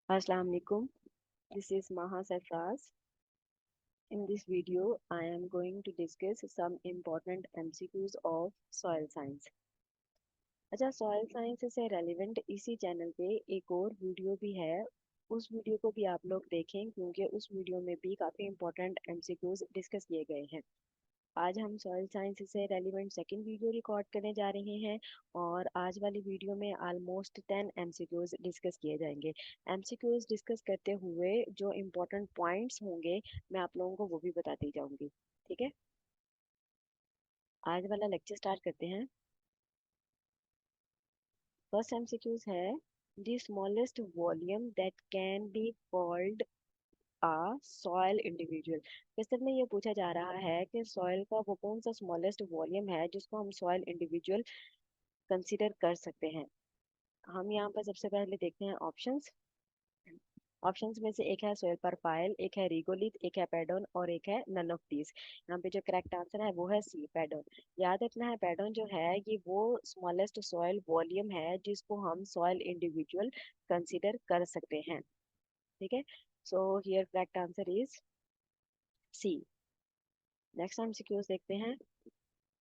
Assalamu alaikum. This is Maha Sarfraz. In this video, I am going to discuss some important MCQs of soil science. अच्छा, soil science से relevant इसी channel पे एक और video भी है। उस वीडियो को भी आप लोग देखें क्योंकि उस वीडियो में भी काफ़ी इंपॉर्टेंट एमसीक्यूज डिस्कस किए गए हैं। आज हम सॉइल साइंस से रेलिवेंट सेकंड वीडियो रिकॉर्ड करने जा रहे हैं और आज वाली वीडियो में ऑलमोस्ट 10 एमसीक्यूज डिस्कस किए जाएंगे। एमसीक्यूज डिस्कस करते हुए जो इम्पोर्टेंट पॉइंट्स होंगे मैं आप लोगों को वो भी बताती जाऊंगी। ठीक है, आज वाला लेक्चर स्टार्ट करते हैं। फर्स्ट एमसीक्यूज है the smallest volume that can be called a soil individual. Question में ये पूछा जा रहा है कि सॉइल का वो कौन सा स्मॉलेस्ट वॉल्यूम है जिसको हम सॉइल इंडिविजुअल कंसीडर कर सकते हैं। हम यहाँ पर सबसे पहले देखते हैं ऑप्शंस। ऑप्शंस में से एक है सोयल परफाइल, एक है रिगोलिथ, एक है पैडोन और एक है नन ऑफ दीज। यहाँ पे जो करेक्ट आंसर है वो है सी, पैडोन। याद रखना है पैडोन जो है ये वो स्मॉलेस्ट सॉइल वॉल्यूम है जिसको हम सॉइल इंडिविजुअल कंसीडर कर सकते हैं। ठीक है, so here correct answer is C. Next हम सिक्योर्स देखते हैं।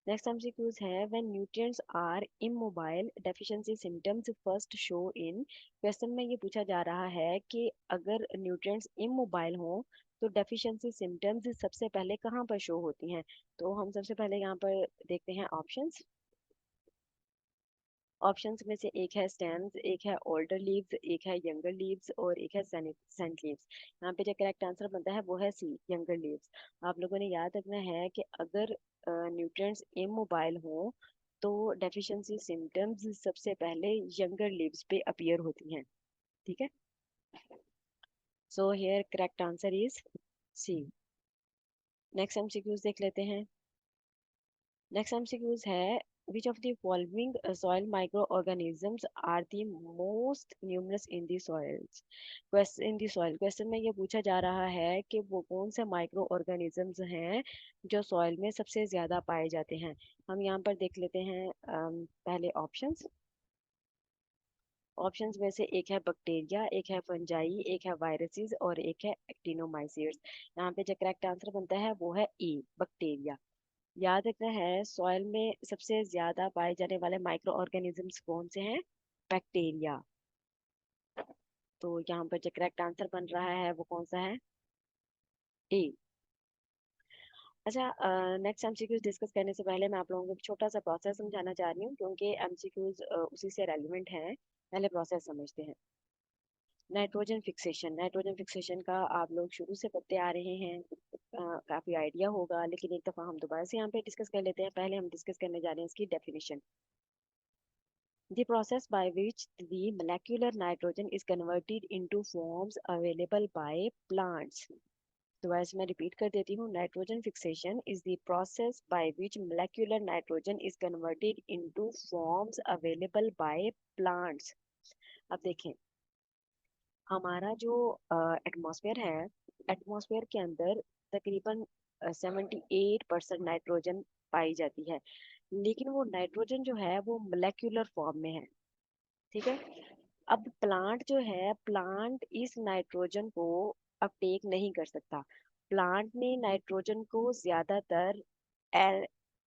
नेक्स्ट एमसीक्यूज है when nutrients are immobile deficiency symptoms first show in. Question में ये पूछा जा रहा है कि अगर न्यूट्रिएंट्स इमोबाइल हो तो डेफिशिएंसी सिम्टम्स सबसे पहले कहाँ पर शो होती हैं। तो हम सबसे पहले यहाँ पर देखते हैं ऑप्शंस। ऑप्शंस में से एक है स्टेम्स, एक है ओल्डर लीव्स, एक है यंगर लीव्स और एक है सेंट लीव्स। यहाँ पे जो करेक्ट आंसर बनता है वो है सी, यंगर लीव्स। आप लोगों ने याद रखना है कि अगर न्यूट्रिएंट्स इमोबाइल हो तो डेफिशिएंसी सिम्टम्स सबसे पहले यंगर लीव्स पे अपीयर होती हैं। ठीक है, so here correct answer is C. Next MCQs देख लेते हैं। नेक्स्ट एमसीक्यूज है which of the following soil microorganisms are the most numerous in the soils question in the soil। Question में ये पूछा जा रहा है कि वो कौन से माइक्रो ऑर्गेनिजम्स हैं जो सॉइल में सबसे ज्यादा पाए जाते हैं। हम यहाँ पर देख लेते हैं पहले ऑप्शंस। ऑप्शंस में से एक है बैक्टीरिया, एक है फंजाई, एक है वायरसेस और एक है एक्टिनोमाइसीट्स। यहाँ पे जो करेक्ट आंसर बनता है वो है ई, बैक्टीरिया। याद रखना है सॉइल में सबसे ज्यादा पाए जाने वाले माइक्रो ऑर्गेनिजम्स कौन से हैं, बैक्टीरिया। तो यहाँ पर जो करेक्ट आंसर बन रहा है वो कौन सा है, ए। अच्छा, नेक्स्ट एमसीक्यूज डिस्कस करने से पहले मैं आप लोगों को एक छोटा सा प्रोसेस समझाना चाह रही हूँ क्योंकि एमसीक्यूज उसी से रेलिवेंट हैं। पहले प्रोसेस समझते हैं। नाइट्रोजन फिक्सेशन, नाइट्रोजन फिक्सेशन का आप लोग शुरू से पढ़ते आ रहे हैं, काफी आइडिया होगा, लेकिन एक दफा हम दोबारा से यहाँ पे डिस्कस कर लेते हैं। पहले हम डिस्कस करने जा रहे हैं इसकी definition. The process by which the molecular nitrogen is converted into forms available by plants. तो वैसे मैं रिपीट कर देती हूँ, nitrogen fixation is the process by which molecular nitrogen is converted into forms available by plants. अब देखें, हमारा जो एटमॉस्फेयर है, एटमॉस्फेयर के अंदर तकरीबन 78% नाइट्रोजन पाई जाती है, लेकिन वो नाइट्रोजन जो है वो मोलेक्युलर फॉर्म में है। ठीक है, अब प्लांट जो है, प्लांट इस नाइट्रोजन को अपटेक नहीं कर सकता। प्लांट ने नाइट्रोजन को ज्यादातर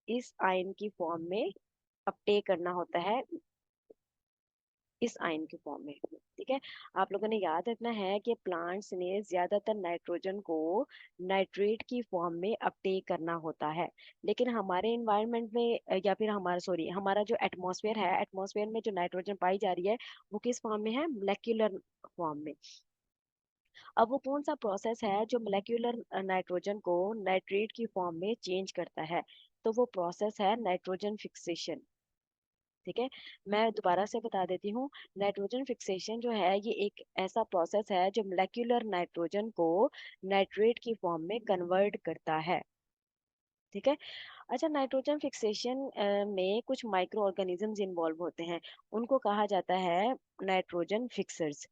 इस आयन की फॉर्म में अपटेक करना होता है, इस आयन की फॉर्म में। ठीक है, आप लोगों ने याद रखना है कि प्लांट्स ने ज्यादातर नाइट्रोजन को नाइट्रेट की फॉर्म में अपटेक करना होता है, लेकिन हमारे इन्वायरमेंट में या फिर हमारा सॉरी हमारा जो एटमॉस्फेयर है, एटमॉस्फेयर में जो नाइट्रोजन पाई जा रही है वो किस फॉर्म में है, मोलेक्युलर फॉर्म में। अब वो कौन सा प्रोसेस है जो मोलेक्युलर नाइट्रोजन को नाइट्रेट की फॉर्म में चेंज करता है, तो वो प्रोसेस है नाइट्रोजन फिक्सेशन। ठीक है, मैं दोबारा से बता देती हूँ। नाइट्रोजन फिक्सेशन जो है ये एक ऐसा प्रोसेस है जो मोलेक्युलर नाइट्रोजन को नाइट्रेट की फॉर्म में कन्वर्ट करता है। ठीक है, अच्छा, नाइट्रोजन फिक्सेशन में कुछ माइक्रो ऑर्गेनिजम्स इन्वॉल्व होते हैं, उनको कहा जाता है नाइट्रोजन फिक्सर्स।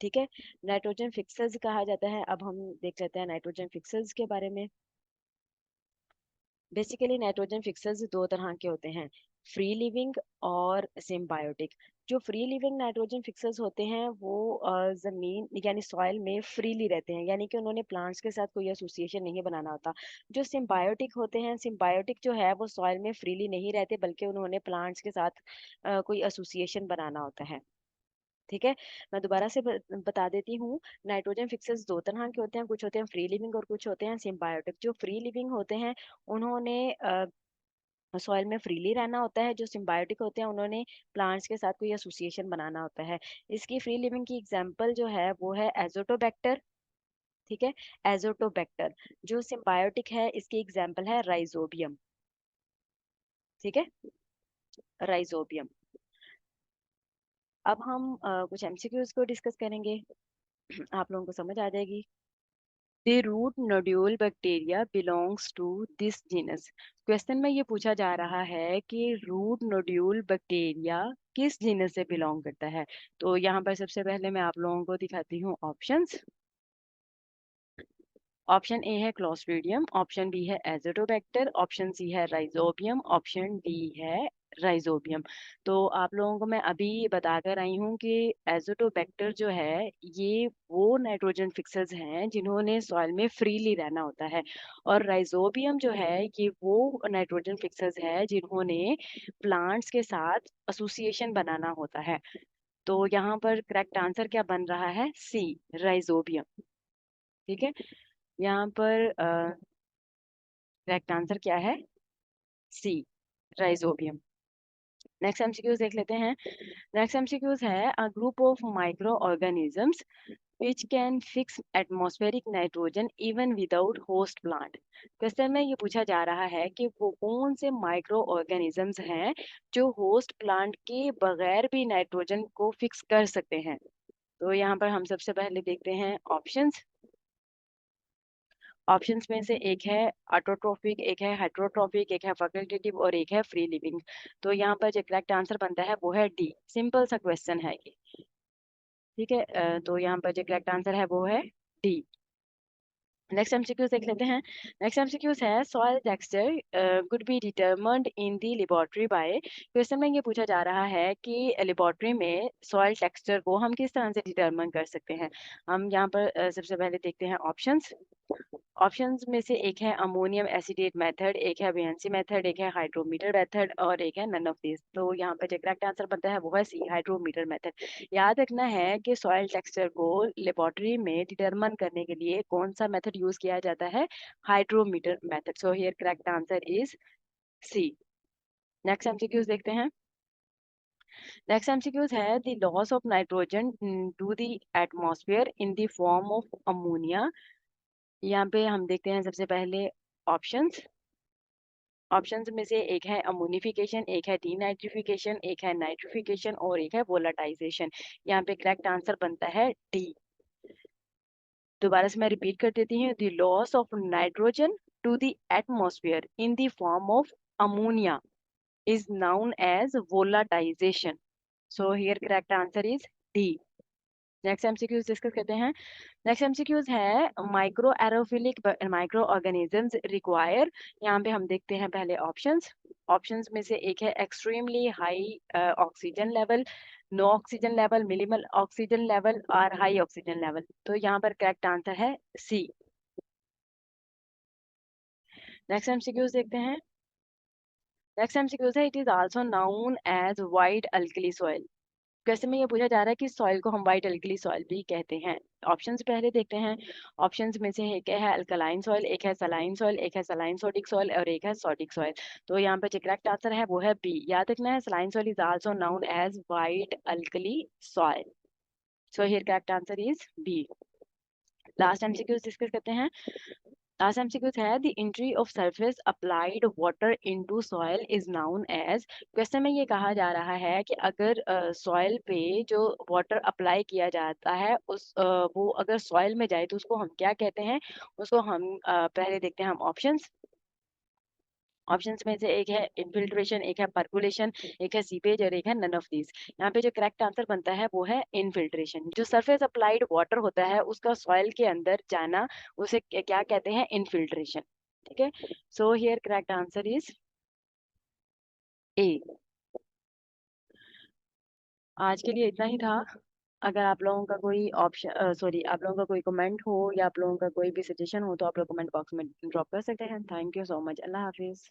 ठीक है, नाइट्रोजन फिक्सर्स कहा जाता है। अब हम देख लेते हैं नाइट्रोजन फिक्सर्स के बारे में। बेसिकली नाइट्रोजन फिक्सर्स दो तरह के होते हैं। फ्री लिविंग और सिम्बायोटिक। जो फ्री लिविंग नाइट्रोजन फिक्सर्स होते हैं वो जमीन यानी सॉइल में फ्रीली रहते हैं, यानी कि उन्होंने प्लांट्स के साथ कोई एसोसिएशन नहीं बनाना होता। जो सिम्बायोटिक होते हैं, सिम्बायोटिक जो है वो सॉइल में फ्रीली नहीं रहते, बल्कि उन्होंने प्लांट्स के साथ कोई एसोसिएशन बनाना होता है। ठीक है, मैं दोबारा से बता देती हूँ। नाइट्रोजन फिक्सर्स दो तरह के होते हैं, कुछ होते हैं फ्री लिविंग और कुछ होते हैं सिम्बायोटिक। जो फ्री लिविंग होते हैं उन्होंने सॉइल में फ्रीली रहना होता है। जो सिम्बायोटिक होते हैं उन्होंने प्लांट्स के साथ कोई एसोसिएशन बनाना होता है। इसकी फ्री लिविंग की एग्जांपल जो है वो है एजोटोबैक्टर। ठीक है, एजोटोबैक्टर। जो सिम्बायोटिक है इसकी एग्जांपल है राइजोबियम। ठीक है, राइजोबियम। अब हम कुछ एमसीक्यूज को डिस्कस करेंगे, आप लोगों को समझ आ जाएगी। The root nodule bacteria belongs to this genus। Question में ये पूछा जा रहा है कि रूट नोड्यूल बैक्टीरिया किस जीनस से बिलोंग करता है। तो यहाँ पर सबसे पहले मैं आप लोगों को दिखाती हूँ ऑप्शंस। ऑप्शन ए है क्लोस्ट्रीडियम, ऑप्शन बी है एजोटोबैक्टर, ऑप्शन सी है राइजोबियम, ऑप्शन डी है राइजोबियम। तो आप लोगों को मैं अभी बताकर आई हूँ कि एजोटोबैक्टर जो है ये वो नाइट्रोजन फिक्सर्स हैं जिन्होंने सॉइल में फ्रीली रहना होता है, और राइजोबियम जो है ये वो नाइट्रोजन फिक्सर्स है जिन्होंने प्लांट्स के साथ एसोसिएशन बनाना होता है। तो यहाँ पर करेक्ट आंसर क्या बन रहा है, सी, राइजोबियम। ठीक है, यहाँ पर करेक्ट आंसर क्या है, सी, राइजोबियम। नेक्स्ट एमसीक्यूज देख लेते हैं। नेक्स्ट एमसीक्यूज है a group of micro organisms which can fix atmospheric nitrogen even without host plant। Question में ये पूछा जा रहा है कि वो कौन से माइक्रो ऑर्गेनिजम्स हैं जो होस्ट प्लांट के बगैर भी नाइट्रोजन को फिक्स कर सकते हैं। तो यहाँ पर हम सबसे पहले देखते हैं ऑप्शंस। ऑप्शंस में से एक है ऑटोट्रोफिक, एक है हेट्रोट्रोफिक, एक है फैकल्टेटिव और एक है फ्री लिविंग। तो यहाँ पर जो करेक्ट आंसर बनता है वो है डी। सिंपल सा क्वेश्चन है ये। ठीक है, तो यहाँ पर जो करेक्ट आंसर है वो है डी। नेक्स्ट एमसीक्यूज देख लेते हैं। नेक्स्ट एमसीक्यूज है soil texture could be determined in the laboratory bye. Question में ये पूछा जा रहा है कि लेबोरेटरी में सॉइल टेक्सचर को हम किस तरह से डिटरमिन कर सकते हैं। हम यहाँ पर सबसे पहले देखते हैं ऑप्शंस। ऑप्शंस में से एक है अमोनियम एसिडेट मेथड, एक है बेंसी मेथड, एक है हाइड्रोमीटर मेथड और एक है नन ऑफ दिस। तो यहाँ पर जो करेक्ट आंसर बनता है वो है सी, हाइड्रोमीटर मेथड। याद रखना है कि सॉइल टेक्सचर को लेबोरेटरी में डिटरमिन करने के लिए कौन सा मेथड यूज किया जाता है, hydrometer method. So here correct answer is C. Next MCQs देखते हैं। नेक्स्ट एमसीक्यूज है the loss of nitrogen to the atmosphere in the form of ammonia. यहाँ पे हम देखते हैं सबसे पहले ऑप्शंस। ऑप्शंस में से एक है अमोनिफिकेशन, एक है डीनाइट्रिफिकेशन, एक है नाइट्रिफिकेशन और एक है वोलाटाइजेशन। यहाँ पे करेक्ट आंसर बनता है डी। दोबारा से मैं रिपीट कर देती हूँ, the loss of nitrogen to the atmosphere in the form of ammonia is known as volatilisation. So here correct answer is D. Next MCQs discuss करते हैं। नेक्स्ट एमसीक्यूज है microaerophilic microorganisms require. यहाँ पे हम देखते हैं पहले options. Options में से एक है extremely high oxygen level, no oxygen level, minimal oxygen level और हाई ऑक्सीजन लेवल। तो यहाँ पर करेक्ट आंसर है सी। नेक्स्ट एमसीक्यूज देखते हैं। नेक्स्ट एमसीक्यूज है it is also known as white alkali soil. Question में ये पूछा जा रहा है कि सॉइल को हम वाइट अल्कली सॉइल भी कहते हैं। ऑप्शंस पहले देखते हैं। ऑप्शंस में से एक है अल्कलाइन सॉइल, एक है सलाइन सॉइल, एक है सलाइन सोडिक सॉइल और एक है सोडिक सॉइल। तो यहाँ पे जो करेक्ट आंसर है वो है बी। याद रखना है saline soil is also known as white alkali soil. So here correct answer is B. Last MCQs discuss करते हैं। लास्ट एमसीक्यूज है the entry of surface applied water into soil is known as. Question में ये कहा जा रहा है कि अगर सॉइल पे जो वाटर अप्लाई किया जाता है वो अगर सॉइल में जाए तो उसको हम क्या कहते हैं। उसको हम पहले देखते हैं हम ऑप्शंस। ऑप्शंस में से एक है इनफिल्ट्रेशन, एक है परकुलेशन, एक है सीपेज और एक है नन ऑफ दीज। यहाँ पे जो करेक्ट आंसर बनता है वो है इनफिल्ट्रेशन। जो सरफेस अप्लाइड वाटर होता है उसका सॉइल के अंदर जाना उसे क्या कहते हैं, इनफिल्ट्रेशन। ठीक है, so here correct answer is a. आज के लिए इतना ही था। अगर आप लोगों का कोई ऑप्शन सॉरी आप लोगों का कोई कमेंट हो या आप लोगों का कोई भी सजेशन हो तो आप लोग कमेंट बॉक्स में ड्रॉप कर सकते हैं। Thank you so much. Allah Hafiz.